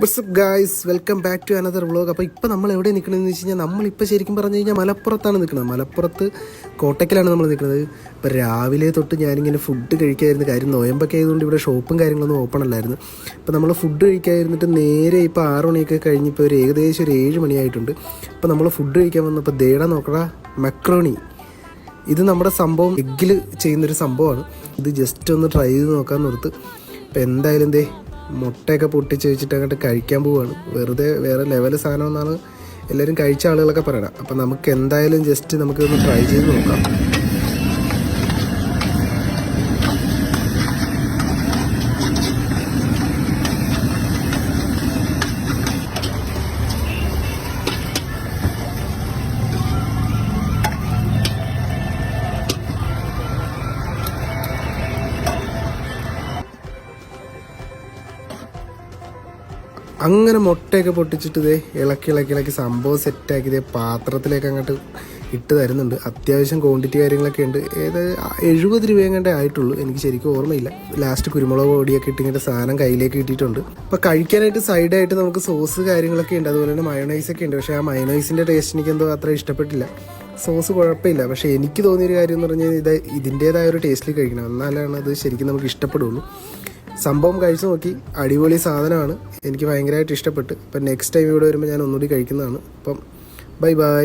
WhatsApp guys, welcome back to another vlog. അപ്പോൾ ഇപ്പോൾ നമ്മൾ എവിടെ നിൽക്കണമെന്ന് വെച്ച് കഴിഞ്ഞാൽ നമ്മളിപ്പോൾ ശരിക്കും പറഞ്ഞു കഴിഞ്ഞാൽ മലപ്പുറത്താണ് നിൽക്കുന്നത്. മലപ്പുറത്ത് കോട്ടയ്ക്കലാണ് നമ്മൾ നിൽക്കുന്നത്. ഇപ്പോൾ രാവിലെ തൊട്ട് ഞാനിങ്ങനെ ഫുഡ് കഴിക്കാതിരുന്ന കാര്യം നോയമ്പൊക്കെ ആയതുകൊണ്ട് ഇവിടെ ഷോപ്പും കാര്യങ്ങളൊന്നും ഓപ്പൺ അല്ലായിരുന്നു. അപ്പോൾ നമ്മൾ ഫുഡ് കഴിക്കാതിരുന്നിട്ട് നേരെ ഇപ്പോൾ 6 മണിയൊക്കെ കഴിഞ്ഞിപ്പോൾ ഏകദേശം ഒരു 7 മണിയായിട്ടുണ്ട്. അപ്പോൾ നമ്മൾ ഫുഡ് കഴിക്കാൻ വന്നപ്പോൾ ദേടാ നോക്കടാ മക്രോണി. ഇത് നമ്മുടെ സംഭവം എഗ്ഗിൽ ചെയ്യുന്നൊരു സംഭവമാണ്. ഇത് ജസ്റ്റ് ഒന്ന് ട്രൈ ചെയ്ത് നോക്കാമെന്ന് ഓർത്ത് ഇപ്പോൾ എന്തായാലും മുട്ടയൊക്കെ പൊട്ടിച്ച് വെച്ചിട്ട് അങ്ങോട്ട് കഴിക്കാൻ പോവുകയാണ്. വെറുതെ വേറെ ലെവൽ സാധനം എന്നാണ് എല്ലാവരും കഴിച്ച ആളുകളൊക്കെ പറയണം. അപ്പം നമുക്ക് എന്തായാലും ജസ്റ്റ് നമുക്കൊന്ന് ട്രൈ ചെയ്ത് നോക്കാം. അങ്ങനെ മുട്ടയൊക്കെ പൊട്ടിച്ചിട്ട് ഇളക്കി സംഭവം സെറ്റാക്കി പാത്രത്തിലേക്ക് അങ്ങോട്ട് ഇട്ട് തരുന്നുണ്ട്. അത്യാവശ്യം ക്വാണ്ടിറ്റി കാര്യങ്ങളൊക്കെ ഉണ്ട്. 70 രൂപയും കണ്ടേ ആയിട്ടുള്ളൂ, എനിക്ക് ശരിക്കും ഓർമ്മയില്ല. ലാസ്റ്റ് കുരുമുളക് പൊടിയൊക്കെ ഇട്ട് ഇങ്ങനെ സാധനം കയ്യിലേക്ക് കിട്ടിയിട്ടുണ്ട്. അപ്പോൾ കഴിക്കാനായിട്ട് സൈഡായിട്ട് നമുക്ക് സോസ് കാര്യങ്ങളൊക്കെ ഉണ്ട്, അതുപോലെ തന്നെ മയോണൈസൊക്കെ ഉണ്ട്. പക്ഷേ ആ മയോണൈസിൻ്റെ ടേസ്റ്റ് എനിക്കെന്തോ അത്ര ഇഷ്ടപ്പെട്ടില്ല. സോസ് കുഴപ്പമില്ല, പക്ഷേ എനിക്ക് തോന്നിയൊരു കാര്യം എന്ന് പറഞ്ഞാൽ ഇതിൻ്റേതായ ഒരു ടേസ്റ്റിൽ കഴിക്കണം, എന്നാലാണ് അത് ശരിക്കും നമുക്ക് ഇഷ്ടപ്പെടുള്ളൂ. സംഭവം കഴിച്ചു നോക്കി, അടിപൊളി സാധനമാണ്, എനിക്ക് ഭയങ്കരമായിട്ട് ഇഷ്ടപ്പെട്ടു. അപ്പം നെക്സ്റ്റ് ടൈം ഇവിടെ വരുമ്പോൾ ഞാൻ ഒന്നുകൂടി കഴിക്കുന്നതാണ്. അപ്പം ബൈ.